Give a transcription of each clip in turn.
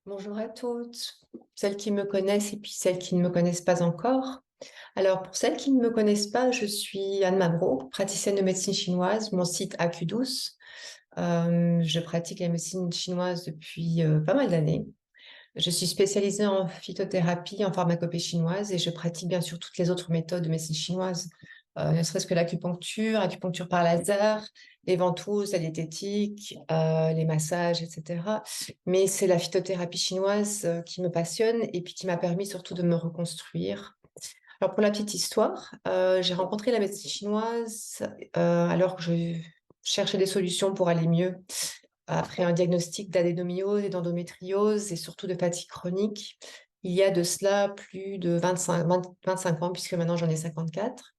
Bonjour à toutes, celles qui me connaissent et puis celles qui ne me connaissent pas encore. Alors, pour celles qui ne me connaissent pas, je suis Anne Mabrouk, praticienne de médecine chinoise, mon site AQ12. Je pratique la médecine chinoise depuis pas mal d'années. Je suis spécialisée en phytothérapie, en pharmacopée chinoise et je pratique bien sûr toutes les autres méthodes de médecine chinoise, ne serait-ce que l'acupuncture, acupuncture par laser, les ventouses, la diététique, les massages, etc. Mais c'est la phytothérapie chinoise qui me passionne et puis qui m'a permis surtout de me reconstruire. Alors pour la petite histoire, j'ai rencontré la médecine chinoise alors que je cherchais des solutions pour aller mieux après un diagnostic d'adénomyose et d'endométriose et surtout de fatigue chronique. Il y a de cela plus de 25 ans, puisque maintenant j'en ai 54.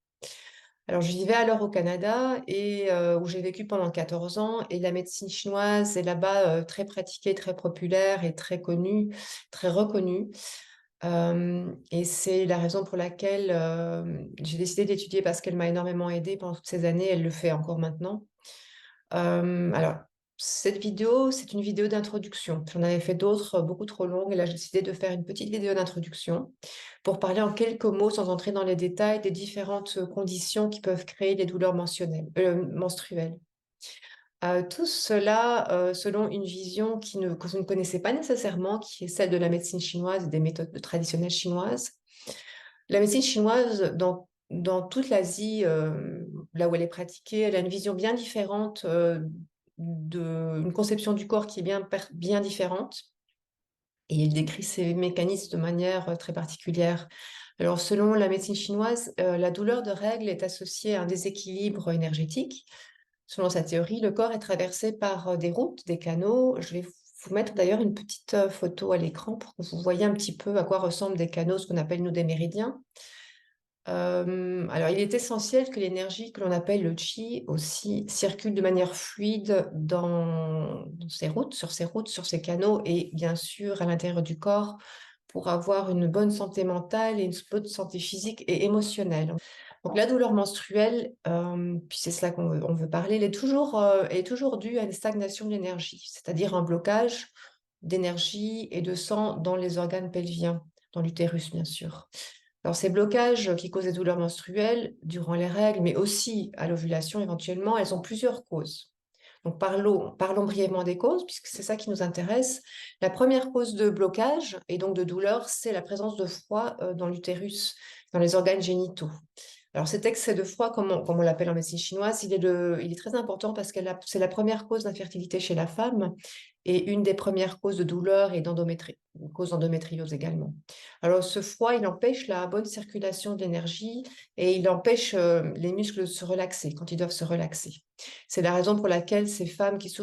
Alors, je vivais alors au Canada et où j'ai vécu pendant 14 ans. Et la médecine chinoise est là-bas très pratiquée, très populaire et très connue, très reconnue. Et c'est la raison pour laquelle j'ai décidé d'étudier parce qu'elle m'a énormément aidée pendant toutes ces années. Elle le fait encore maintenant. Alors, cette vidéo, c'est une vidéo d'introduction. J'en avais fait d'autres beaucoup trop longues et là, j'ai décidé de faire une petite vidéo d'introduction pour parler en quelques mots, sans entrer dans les détails, des différentes conditions qui peuvent créer des douleurs menstruelles. Tout cela selon une vision que je ne connaissais pas nécessairement, qui est celle de la médecine chinoise et des méthodes traditionnelles chinoises. La médecine chinoise, dans toute l'Asie, là où elle est pratiquée, elle a une vision bien différente, une conception du corps qui est bien différente. Et elle décrit ces mécanismes de manière très particulière. Alors, selon la médecine chinoise, la douleur de règles est associée à un déséquilibre énergétique. Selon sa théorie, le corps est traversé par des routes, des canaux. Je vais vous mettre d'ailleurs une petite photo à l'écran pour que vous voyez un petit peu à quoi ressemblent des canaux, ce qu'on appelle nous des méridiens. Alors, il est essentiel que l'énergie que l'on appelle le qi aussi circule de manière fluide dans ces routes, sur ces canaux et bien sûr à l'intérieur du corps pour avoir une bonne santé mentale et une bonne santé physique et émotionnelle. Donc, la douleur menstruelle, puis c'est cela qu'on veut parler, elle est toujours due à une stagnation de l'énergie, c'est-à-dire un blocage d'énergie et de sang dans les organes pelviens, dans l'utérus bien sûr. Alors, ces blocages qui causent des douleurs menstruelles durant les règles, mais aussi à l'ovulation éventuellement, elles ont plusieurs causes. Donc, parlons brièvement des causes, puisque c'est ça qui nous intéresse. La première cause de blocage et donc de douleur, c'est la présence de froid dans l'utérus, dans les organes génitaux. Alors, cet excès de froid, comme on l'appelle en médecine chinoise, il est très important parce que c'est la première cause d'infertilité chez la femme et une des premières causes de douleur et cause d'endométriose également. Alors, ce froid, il empêche la bonne circulation de l'énergie et il empêche les muscles de se relaxer quand ils doivent se relaxer. C'est la raison pour laquelle ces femmes qui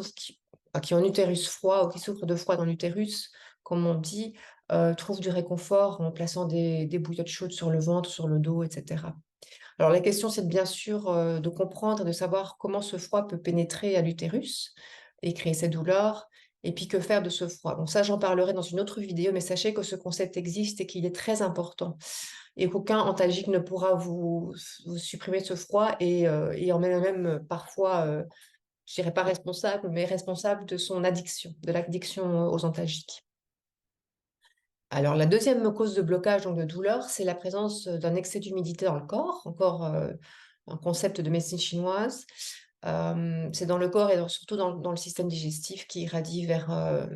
ont un utérus froid ou qui souffrent de froid dans l'utérus, comme on dit, trouvent du réconfort en plaçant des bouillottes chaudes sur le ventre, sur le dos, etc. Alors la question, c'est bien sûr de comprendre et de savoir comment ce froid peut pénétrer à l'utérus et créer ces douleurs, et puis que faire de ce froid. Bon, ça, j'en parlerai dans une autre vidéo, mais sachez que ce concept existe et qu'il est très important et qu'aucun antalgique ne pourra vous supprimer ce froid et en même parfois, je dirais pas responsable, mais responsable de son addiction, de l'addiction aux antalgiques. Alors, la deuxième cause de blocage, donc de douleur, c'est la présence d'un excès d'humidité dans le corps, encore un concept de médecine chinoise. C'est dans le corps et surtout dans le système digestif qui irradie vers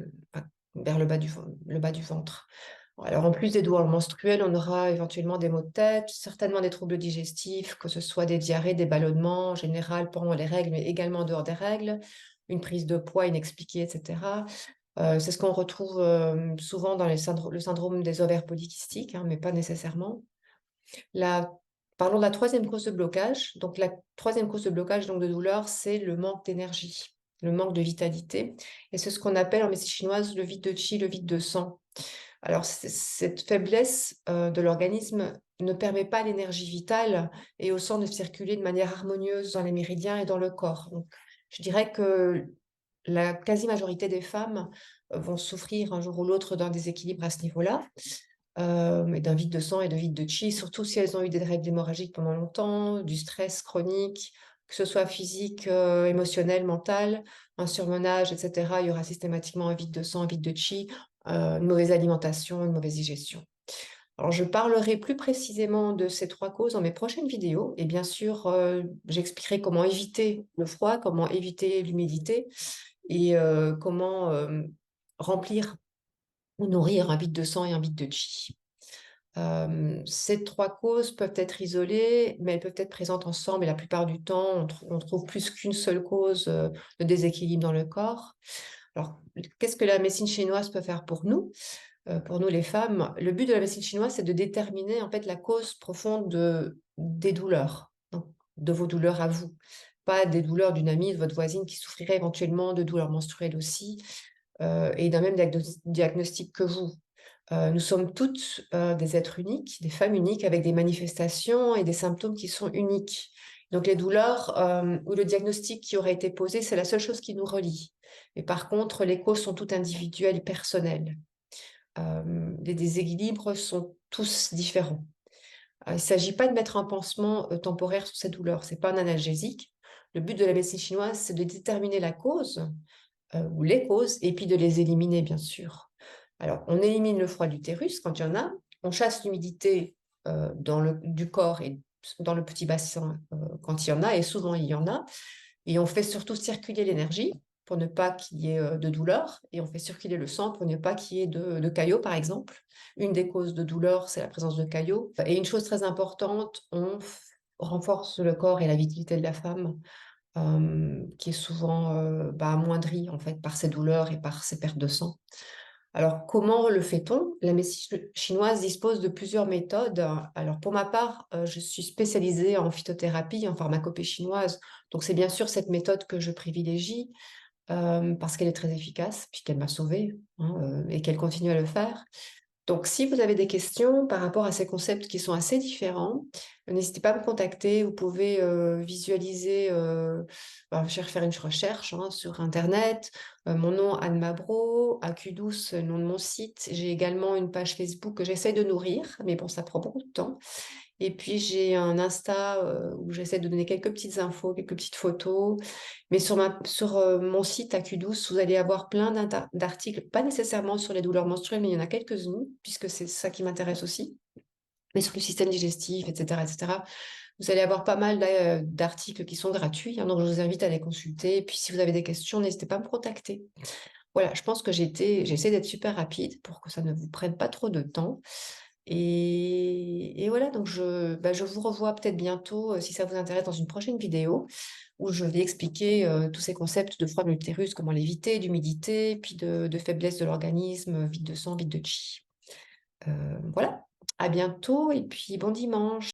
le bas du ventre. Alors, en plus des douleurs menstruelles, on aura éventuellement des maux de tête, certainement des troubles digestifs, que ce soit des diarrhées, des ballonnements, en général pendant les règles, mais également en dehors des règles, une prise de poids inexpliquée, etc. C'est ce qu'on retrouve souvent dans le syndrome des ovaires polykystiques, hein, mais pas nécessairement. La... Parlons de la troisième cause de blocage. Donc, la troisième cause de blocage, donc de douleur, c'est le manque d'énergie, le manque de vitalité. Et c'est ce qu'on appelle en médecine chinoise le vide de qi, le vide de sang. Alors, cette faiblesse de l'organisme ne permet pas à l'énergie vitale et au sang de circuler de manière harmonieuse dans les méridiens et dans le corps. Donc, je dirais que la quasi-majorité des femmes vont souffrir un jour ou l'autre d'un déséquilibre à ce niveau-là, et d'un vide de sang et de vide de qi, surtout si elles ont eu des règles hémorragiques pendant longtemps, du stress chronique, que ce soit physique, émotionnel, mental, un surmenage, etc. Il y aura systématiquement un vide de sang, un vide de qi. une mauvaise alimentation, une mauvaise digestion. Alors, je parlerai plus précisément de ces 3 causes dans mes prochaines vidéos et bien sûr, j'expliquerai comment éviter le froid, comment éviter l'humidité et comment, remplir ou nourrir un vide de sang et un vide de chi. Ces 3 causes peuvent être isolées, mais elles peuvent être présentes ensemble et la plupart du temps, on trouve plus qu'une seule cause, de déséquilibre dans le corps. Alors, qu'est-ce que la médecine chinoise peut faire pour nous les femmes? Le but de la médecine chinoise, c'est de déterminer en fait la cause profonde des douleurs, donc de vos douleurs à vous, pas des douleurs d'une amie, de votre voisine qui souffrirait éventuellement de douleurs menstruelles aussi, et d'un même diagnostic que vous. Nous sommes toutes, des êtres uniques, des femmes uniques avec des manifestations et des symptômes qui sont uniques. Donc les douleurs, ou le diagnostic qui aurait été posé, c'est la seule chose qui nous relie. Mais par contre, les causes sont toutes individuelles et personnelles. Les déséquilibres sont tous différents. Il ne s'agit pas de mettre un pansement, temporaire sur ces douleurs, c'est pas un analgésique. Le but de la médecine chinoise, c'est de déterminer la cause, ou les causes, et puis de les éliminer, bien sûr. Alors, on élimine le froid d'utérus quand il y en a, on chasse l'humidité du corps et dans le petit bassin quand il y en a, et souvent il y en a, et on fait surtout circuler l'énergie pour ne pas qu'il y ait de douleur, et on fait circuler le sang pour ne pas qu'il y ait de caillots, par exemple. Une des causes de douleur, c'est la présence de caillots. Et une chose très importante, on renforce le corps et la vitalité de la femme qui est souvent amoindrie en fait par ces douleurs et par ces pertes de sang. Alors, comment le fait-on? La médecine chinoise dispose de plusieurs méthodes. Alors, pour ma part, je suis spécialisée en phytothérapie, en pharmacopée chinoise. Donc, c'est bien sûr cette méthode que je privilégie parce qu'elle est très efficace, puisqu'elle m'a sauvée et qu'elle continue à le faire. Donc, si vous avez des questions par rapport à ces concepts qui sont assez différents, n'hésitez pas à me contacter. Vous pouvez visualiser, faire une recherche sur Internet. Mon nom, Anne Mabro, AQ12, le nom de mon site. J'ai également une page Facebook que j'essaie de nourrir, mais bon, ça prend beaucoup de temps. Et puis, j'ai un Insta où j'essaie de donner quelques petites infos, quelques petites photos. Mais sur mon site AQ12, vous allez avoir plein d'articles, pas nécessairement sur les douleurs menstruelles, mais il y en a quelques-unes, puisque c'est ça qui m'intéresse aussi, mais sur le système digestif, etc., etc. Vous allez avoir pas mal d'articles qui sont gratuits, donc je vous invite à les consulter. Et puis, si vous avez des questions, n'hésitez pas à me contacter. Voilà, je pense que j'essaie d'être super rapide pour que ça ne vous prenne pas trop de temps. Et voilà, donc je vous revois peut-être bientôt, si ça vous intéresse, dans une prochaine vidéo où je vais expliquer tous ces concepts de froid de l'utérus, comment l'éviter, d'humidité, puis de faiblesse de l'organisme, vide de sang, vide de chi. Voilà, à bientôt et puis bon dimanche.